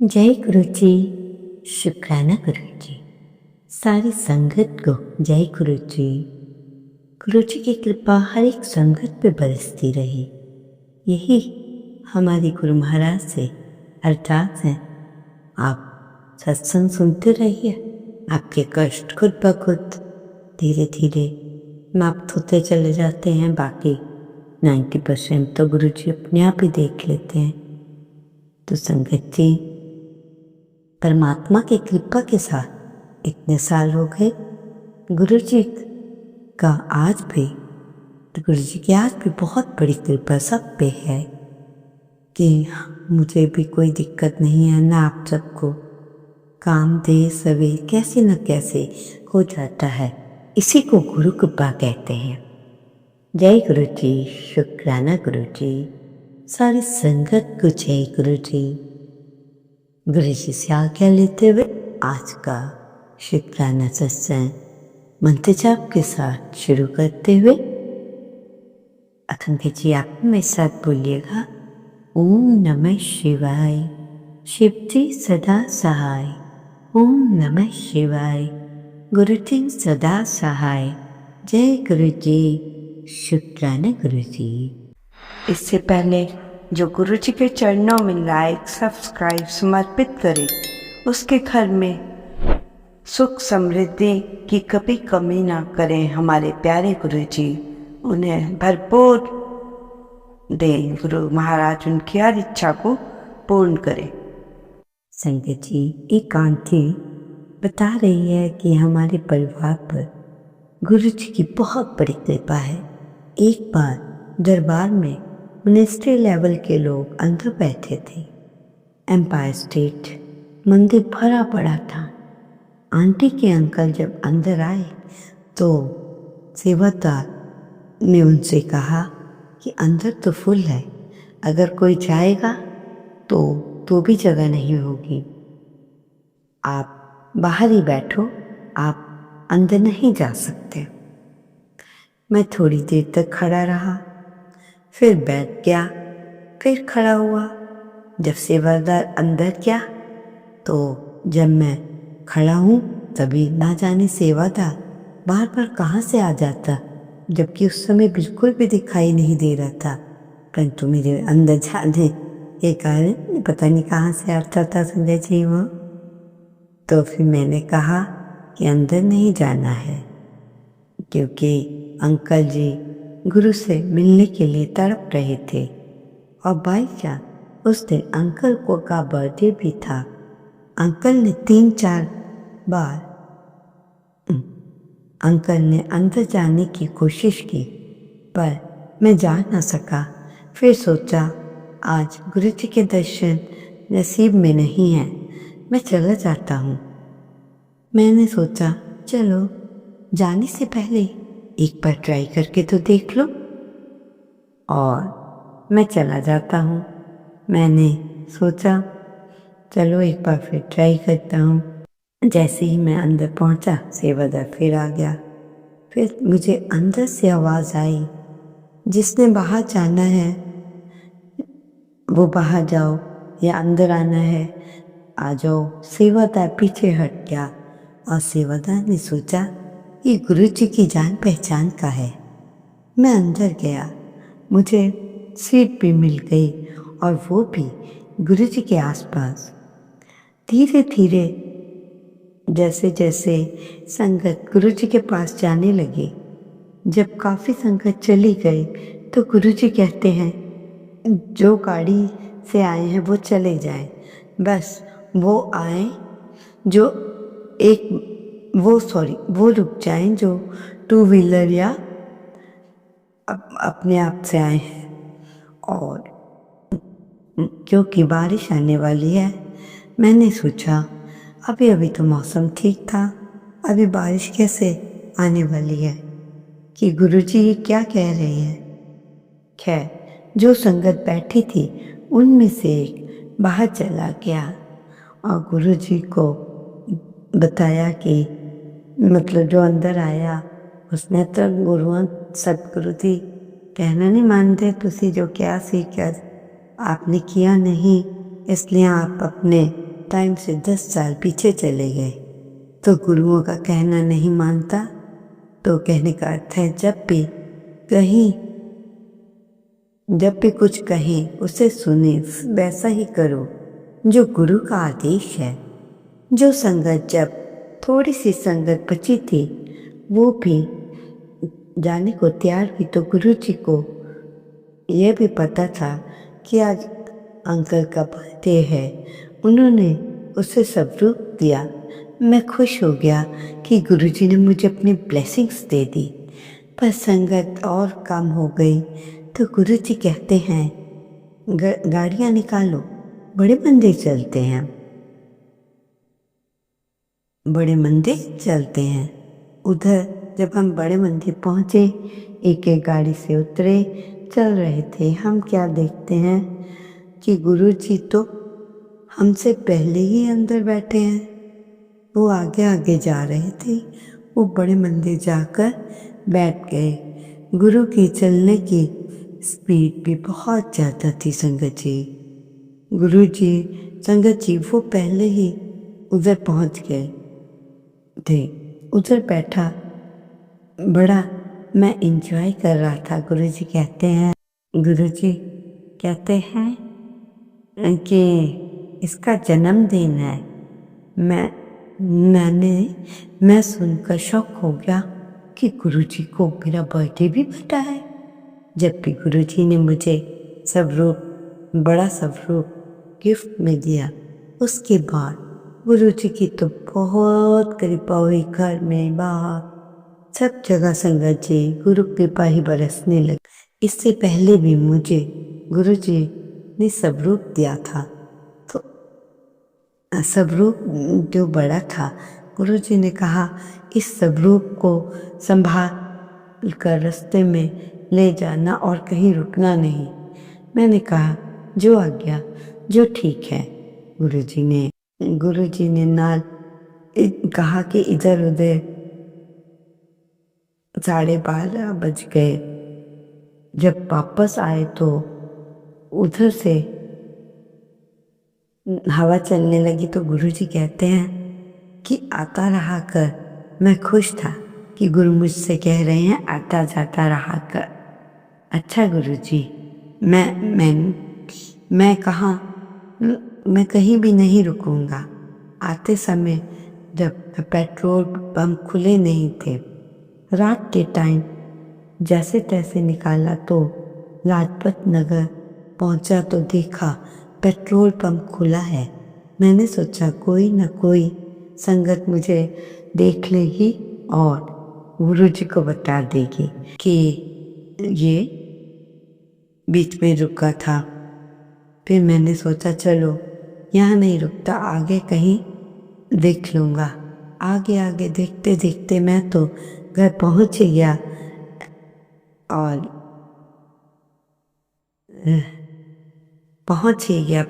जय गुरु जी। शुक्राना गुरु जी। सारी संगत को जय गुरु जी। गुरु जी की कृपा हर एक संगत पे बरसती रही, यही हमारी गुरु महाराज से अरदास है। आप सत्संग सुनते रहिए, आपके कष्ट खुद ब खुद धीरे धीरे समाप्त होते चले जाते हैं। बाकी 90% तो गुरु जी अपने आप ही देख लेते हैं। तो संगत जी, परमात्मा की कृपा के साथ इतने साल हो गए, गुरु जी का आज भी, तो गुरु जी की आज भी बहुत बड़ी कृपा सब पे है कि मुझे भी कोई दिक्कत नहीं है ना। आप सबको काम देर सवेर कैसे न कैसे हो जाता है, इसी को गुरु कृपा कहते हैं। जय गुरु जी। शुक्राना गुरु जी। सारी संगत को जय गुरु जी। गुरु जी से आज्ञा लेते हुए आज का शुक्राना सत्संग मंत्र जाप के साथ शुरू करते हुए अखंड जी आप मेरे साथ बोलिएगा, ओम नमः शिवाय। शिव जी सदा सहाय। ओम नमः शिवाय। गुरु जी सदा सहाय। जय गुरु जी। शुक्राना गुरु जी। इससे पहले जो गुरु जी के चरणों में लाइक सब्सक्राइब समर्पित करे, उसके घर में सुख समृद्धि की कभी कमी ना करें। हमारे प्यारे गुरु जी उन्हें भरपूर दें। गुरु महाराज उनकी हर इच्छा को पूर्ण करें। संगत जी, एक आंटी बता रही है कि हमारे परिवार पर गुरु जी की बहुत बड़ी कृपा है। एक बार दरबार में मिनिस्ट्री लेवल के लोग अंदर बैठे थे। एम्पायर स्टेट मंदिर भरा पड़ा था। आंटी के अंकल जब अंदर आए तो सेवादार ने उनसे कहा कि अंदर तो फुल है, अगर कोई जाएगा तो भी जगह नहीं होगी, आप बाहर ही बैठो, आप अंदर नहीं जा सकते। मैं थोड़ी देर तक खड़ा रहा, फिर बैठ गया, फिर खड़ा हुआ। जब सेवादार अंदर गया तो जब मैं खड़ा हूँ तभी ना जाने सेवादार बार बार कहाँ से आ जाता, जबकि उस समय बिल्कुल भी दिखाई नहीं दे रहा था। परंतु मेरे अंदर जाने के कारण पता नहीं कहाँ से आता था संजय जी वो। तो फिर मैंने कहा कि अंदर नहीं जाना है, क्योंकि अंकल जी गुरु से मिलने के लिए तड़प रहे थे। और बाई चांस उस दिन अंकल को का बर्थडे भी था। अंकल ने 3-4 बार अंकल ने अंदर जाने की कोशिश की, पर मैं जा ना सका। फिर सोचा आज गुरु जी के दर्शन नसीब में नहीं है, मैं चला जाता हूँ। मैंने सोचा चलो जाने से पहले एक बार ट्राई करके तो देख लो, और मैं चला जाता हूँ। मैंने सोचा चलो एक बार फिर ट्राई करता हूँ। जैसे ही मैं अंदर पहुँचा सेवादार फिर आ गया। फिर मुझे अंदर से आवाज़ आई, जिसने बाहर जाना है वो बाहर जाओ, या अंदर आना है आ जाओ। सेवादार पीछे हट गया और सेवादार ने सोचा ये गुरु जी की जान पहचान का है। मैं अंदर गया, मुझे सीट भी मिल गई, और वो भी गुरु जी के आसपास। धीरे धीरे जैसे जैसे संगत गुरु जी के पास जाने लगी, जब काफ़ी संगत चली गई तो गुरु जी कहते हैं जो गाड़ी से आए हैं वो चले जाएं, बस वो आए जो वो रुक जाएं जो 2 व्हीलर या अपने आप से आए हैं। और क्योंकि बारिश आने वाली है, मैंने सोचा अभी अभी तो मौसम ठीक था, अभी बारिश कैसे आने वाली है, कि गुरुजी ये क्या कह रहे हैं। खैर, जो संगत बैठी थी उनमें से एक बाहर चला गया और गुरुजी को बताया कि मतलब जो अंदर आया उसने तो गुरुआं सतगुरु जी कहना नहीं मानते, तुसी जो क्या सी क्या आपने किया नहीं, इसलिए आप अपने टाइम से 10 साल पीछे चले गए। तो गुरुओं का कहना नहीं मानता, तो कहने का अर्थ है जब भी कुछ कहें उसे सुने, वैसा ही करो जो गुरु का आदेश है। जो संगत, जब थोड़ी सी संगत बची थी, वो भी जाने को तैयार हुई, तो गुरु जी को यह भी पता था कि आज अंकल का बर्थडे है। उन्होंने उसे सबरूप दिया। मैं खुश हो गया कि गुरु जी ने मुझे अपनी ब्लेसिंग्स दे दी। पर संगत और कम हो गई, तो गुरु जी कहते हैं गाड़ियाँ निकालो, बड़े मंदिर चलते हैं। बड़े मंदिर चलते हैं। उधर जब हम बड़े मंदिर पहुँचे, एक एक गाड़ी से उतरे, चल रहे थे। हम क्या देखते हैं कि गुरु जी तो हमसे पहले ही अंदर बैठे हैं। वो आगे आगे जा रहे थे। वो बड़े मंदिर जाकर बैठ गए। गुरु की चलने की स्पीड भी बहुत ज़्यादा थी संगत जी। गुरु जी, संगत जी वो पहले ही उधर पहुंच गए थे। उधर बैठा बड़ा मैं इंजॉय कर रहा था। गुरु जी कहते हैं कि इसका जन्मदिन है। मैं सुनकर शॉक हो गया कि गुरु जी को मेरा बर्थडे भी पता है। जब भी गुरु जी ने मुझे बड़ा स्वरूप गिफ्ट में दिया, उसके बाद गुरु जी की तो बहुत कृपा हुई। घर में, बाहर, सब जगह संगत जी गुरु कृपा ही बरसने लगी। इससे पहले भी मुझे गुरु जी ने स्वरूप दिया था, तो स्वरूप जो बड़ा था, गुरु जी ने कहा इस स्वरूप को संभाल कर रास्ते में ले जाना और कहीं रुकना नहीं। मैंने कहा जो आज्ञा, जो ठीक है। गुरु जी ने कहा कि इधर उधर 12:30 बज गए। जब वापस आए तो उधर से हवा चलने लगी, तो गुरुजी कहते हैं कि आता रहा कर। मैं खुश था कि गुरु मुझसे कह रहे हैं आता जाता रहा कर। अच्छा गुरुजी, मैं कहीं भी नहीं रुकूंगा। आते समय जब पेट्रोल पंप खुले नहीं थे, रात के टाइम जैसे तैसे निकाला, तो लाजपत नगर पहुंचा तो देखा पेट्रोल पंप खुला है। मैंने सोचा कोई न कोई संगत मुझे देख लेगी और गुरुजी को बता देगी कि ये बीच में रुका था। फिर मैंने सोचा चलो यहाँ नहीं रुकता, आगे कहीं देख लूँगा। आगे आगे देखते देखते मैं तो घर पहुँच गया और पहुँच ही गया।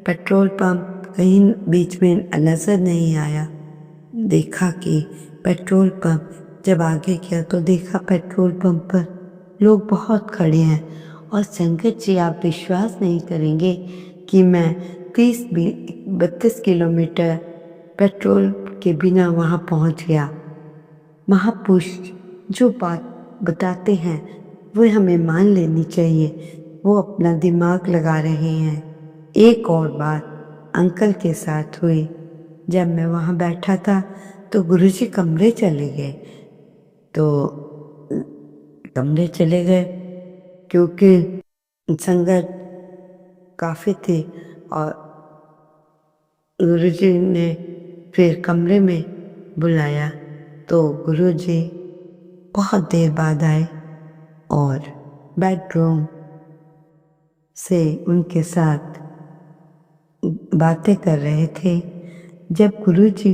पेट्रोल पंप कहीं बीच में नज़र नहीं आया। देखा कि पेट्रोल पंप, जब आगे किया तो देखा पेट्रोल पंप पर लोग बहुत खड़े हैं। और संगत जी, आप विश्वास नहीं करेंगे कि मैं 32 किलोमीटर पेट्रोल के बिना वहाँ पहुँच गया। महापुरुष जो बात बताते हैं वो हमें मान लेनी चाहिए। वो अपना दिमाग लगा रहे हैं। एक और बात अंकल के साथ हुई। जब मैं वहाँ बैठा था तो गुरुजी कमरे चले गए क्योंकि संगत काफ़ी थी। और गुरुजी ने फिर कमरे में बुलाया तो गुरुजी बहुत देर बाद आए और बेडरूम से उनके साथ बातें कर रहे थे। जब गुरुजी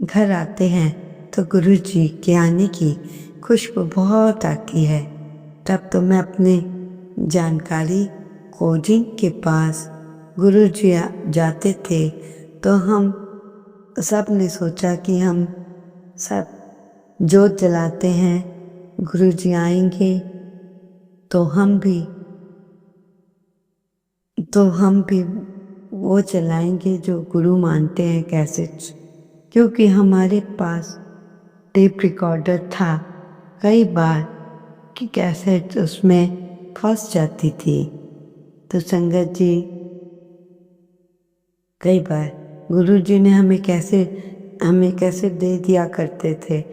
घर आते हैं तो गुरुजी के आने की खुशबू बहुत आती है। तब तो मैं अपने जानकारी कोचिंग के पास गुरुजी जाते थे, तो हम सब ने सोचा कि हम सब जोत जलाते हैं, गुरुजी आएंगे तो हम भी तो हम भी वो चलाएंगे जो गुरु मानते हैं कैसेट्स, क्योंकि हमारे पास टेप रिकॉर्डर था। कई बार कि कैसेट्स उसमें फंस जाती थी, तो संगत जी कई बार गुरुजी ने हमें कैसे दे दिया करते थे।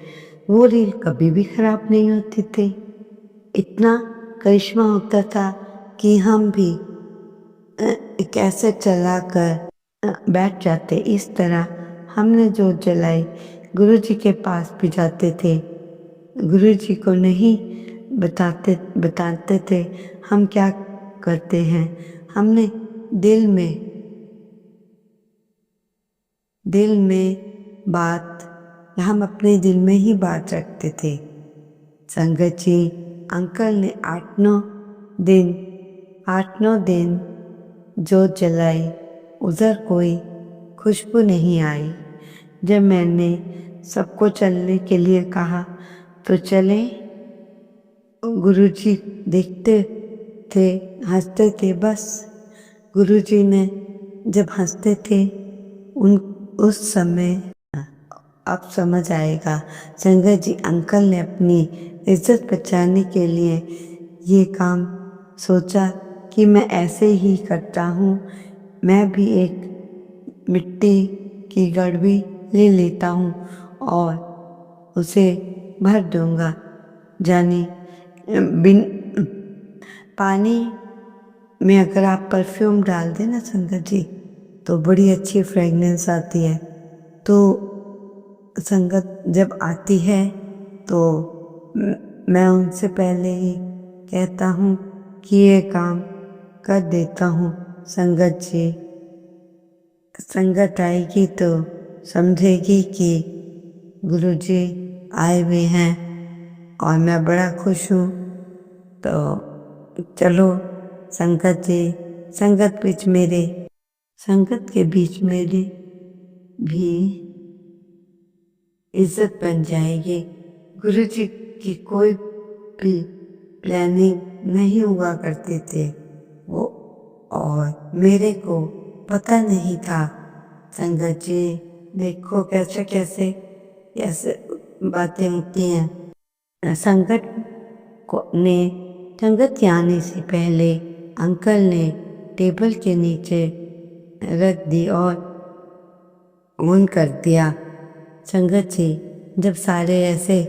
वो रील कभी भी खराब नहीं होती थी। इतना करिश्मा होता था कि हम भी कैसे चलाकर बैठ जाते। इस तरह हमने जो जलाई, गुरुजी के पास भी जाते थे, गुरुजी को नहीं बताते थे हम क्या करते हैं। हमने दिल में बात, हम अपने दिल में ही बात रखते थे। संगत जी, अंकल ने 8-9 दिन जो जलाई, उधर कोई खुशबू नहीं आई। जब मैंने सबको चलने के लिए कहा तो चले, गुरुजी देखते थे, हंसते थे। बस गुरुजी ने जब हंसते थे उस समय, अब समझ आएगा। संगत जी, अंकल ने अपनी इज्जत बचाने के लिए ये काम सोचा कि मैं ऐसे ही करता हूँ। मैं भी एक मिट्टी की गड़बी ले लेता हूँ और उसे भर दूंगा। जानी बिन पानी में अगर आप परफ्यूम डाल दें ना संगत जी, तो बड़ी अच्छी फ्रेगनेंस आती है। तो संगत जब आती है तो मैं उनसे पहले ही कहता हूँ कि ये काम कर देता हूँ। संगत जी, संगत आएगी तो समझेगी कि गुरुजी आए हुए हैं और मैं बड़ा खुश हूँ। तो चलो संगत जी, संगत के बीच मेरी भी इज्जत बन जाएगी। गुरुजी की कोई भी प्लानिंग नहीं हुआ करते थे वो, और मेरे को पता नहीं था। संगत जी देखो कैसे कैसे बातें होती हैं। संगत के आने से पहले अंकल ने टेबल के नीचे रख दी और ऑन कर दिया। संगत जी, जब सारे ऐसे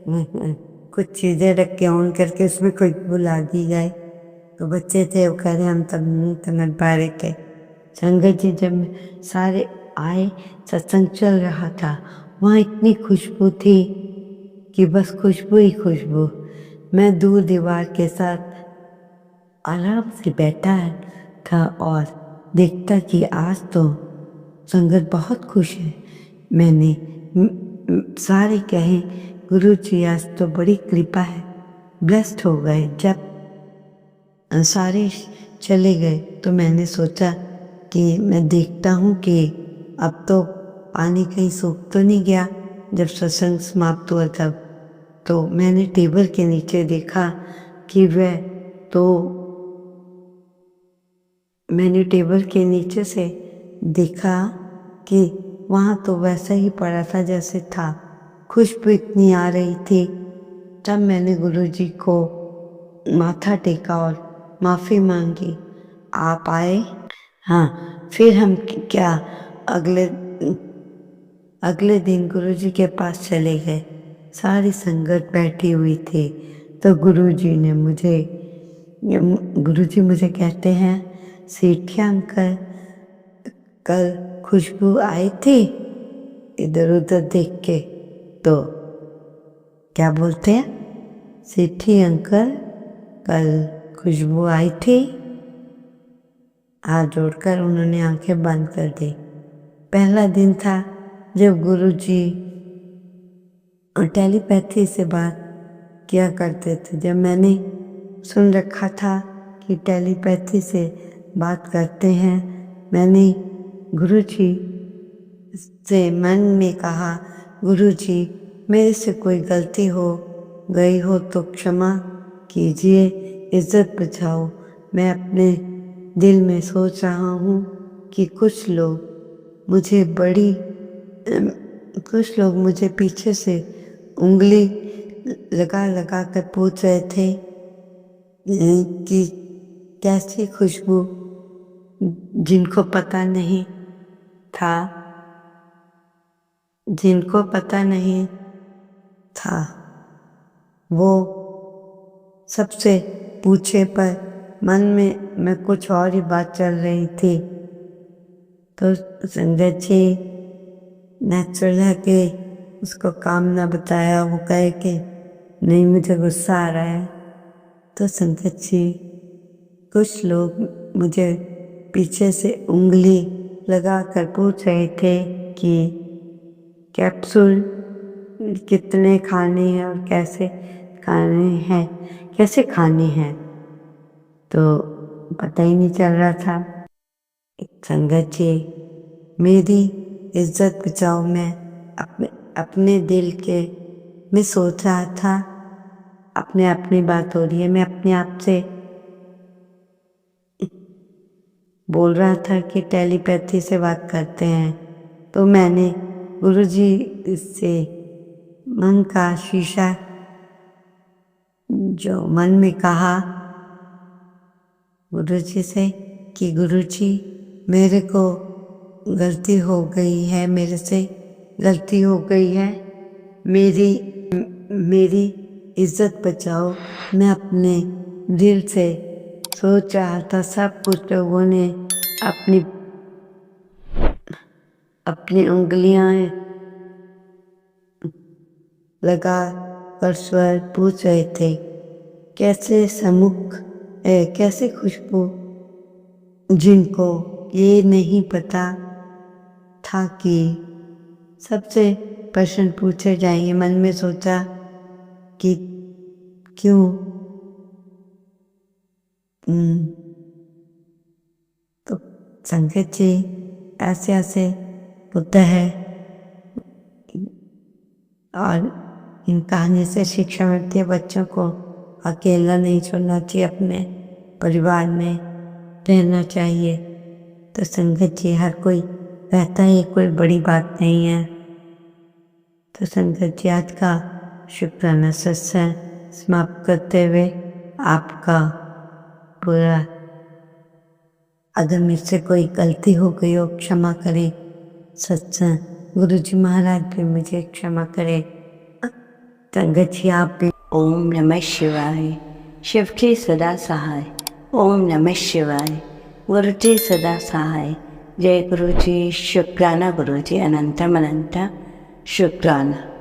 कुछ चीज़ें रख के ऑन करके उसमें खुशबू लगी गए, तो बच्चे थे वो कह रहे हम तब नहीं समझ पा रहे थे। संगत जी, जब सारे आए, सत्संग चल रहा था, वहाँ इतनी खुशबू थी कि बस खुशबू ही खुशबू। मैं दूर दीवार के साथ आराम से बैठा था और देखता कि आज तो संगत बहुत खुश है। मैंने सारे कहे गुरुजी आज तो बड़ी कृपा है, ब्लेस्ड हो गए। जब सारे चले गए तो मैंने सोचा कि मैं देखता हूँ कि अब तो पानी कहीं सूख तो नहीं गया। जब सत्संग समाप्त हुआ तब तो मैंने टेबल के नीचे देखा कि मैंने टेबल के नीचे से देखा कि वहाँ तो वैसा ही पड़ा था जैसे था। खुशबू इतनी आ रही थी। तब मैंने गुरुजी को माथा टेका और माफ़ी मांगी। आप आए। हाँ, फिर हम क्या अगले दिन गुरुजी के पास चले गए। सारी संगत बैठी हुई थी तो गुरुजी मुझे कहते हैं, सेठिया अंकल कल खुशबू आई थी? इधर उधर देख के तो क्या बोलते हैं, सेठी अंकल कल खुशबू आई थी? हाथ जोड़कर उन्होंने आंखें बंद कर दी। पहला दिन था जब गुरुजी टेलीपैथी से बात किया करते थे। जब मैंने सुन रखा था कि टेलीपैथी से बात करते हैं, मैंने गुरुजी से मन में कहा, गुरुजी मेरे से कोई गलती हो गई हो तो क्षमा कीजिए, इज्जत बचाओ। मैं अपने दिल में सोच रहा हूँ कि कुछ लोग मुझे पीछे से उंगली लगा लगा कर पूछ रहे थे कि कैसी खुशबू, जिनको पता नहीं था वो सबसे पूछे, पर मन में मैं कुछ और ही बात चल रही थी। तो संगत जी नेचुरल है कि उसको काम ना बताया, वो कहे कि नहीं मुझे गुस्सा आ रहा है। तो संगत जी कुछ लोग मुझे पीछे से उंगली लगा कर पूछ रहे थे कि कैप्सूल कितने खाने हैं और कैसे खाने हैं, तो पता ही नहीं चल रहा था। संगत जी मेरी इज्जत बचाओ, मैं अपने दिल के मैं सोच रहा था, अपनी बात हो रही है, मैं अपने आप से बोल रहा था कि टेलीपैथी से बात करते हैं। तो मैंने गुरुजी से मन का शीशा जो मन में कहा गुरुजी से कि गुरुजी मेरे को गलती हो गई है, मेरे से गलती हो गई है, मेरी इज्जत बचाओ। मैं अपने दिल से सोच रहा था, सब कुछ लोगों ने अपनी उंगलियां लगा कर स्वर पूछ रहे थे कैसे खुशबू, जिनको ये नहीं पता था कि सबसे प्रश्न पूछे जाएंगे। मन में सोचा कि क्यों तो संगत जी ऐसे होता है। और इन कहानी से शिक्षा मिलती है, बच्चों को अकेला नहीं छोड़ना चाहिए, अपने परिवार में रहना चाहिए। तो संगत जी हर कोई रहता है, कोई बड़ी बात नहीं है। तो संगत जी आज का शुक्राना सत्संग समाप्त करते हुए आपका पूरा, अगर मुझसे कोई गलती हो गई हो क्षमा करें। सत्संग गुरुजी महाराज भी मुझे क्षमा करें। संगत जी आप भी। ओम नमः शिवाय। शिव जी सदा सहाय। ओम नमः शिवाय। गुरु जी सदा सहाय। जय गुरु जी। शुक्राना गुरु जी। अनंतम अनंत शुक्राना।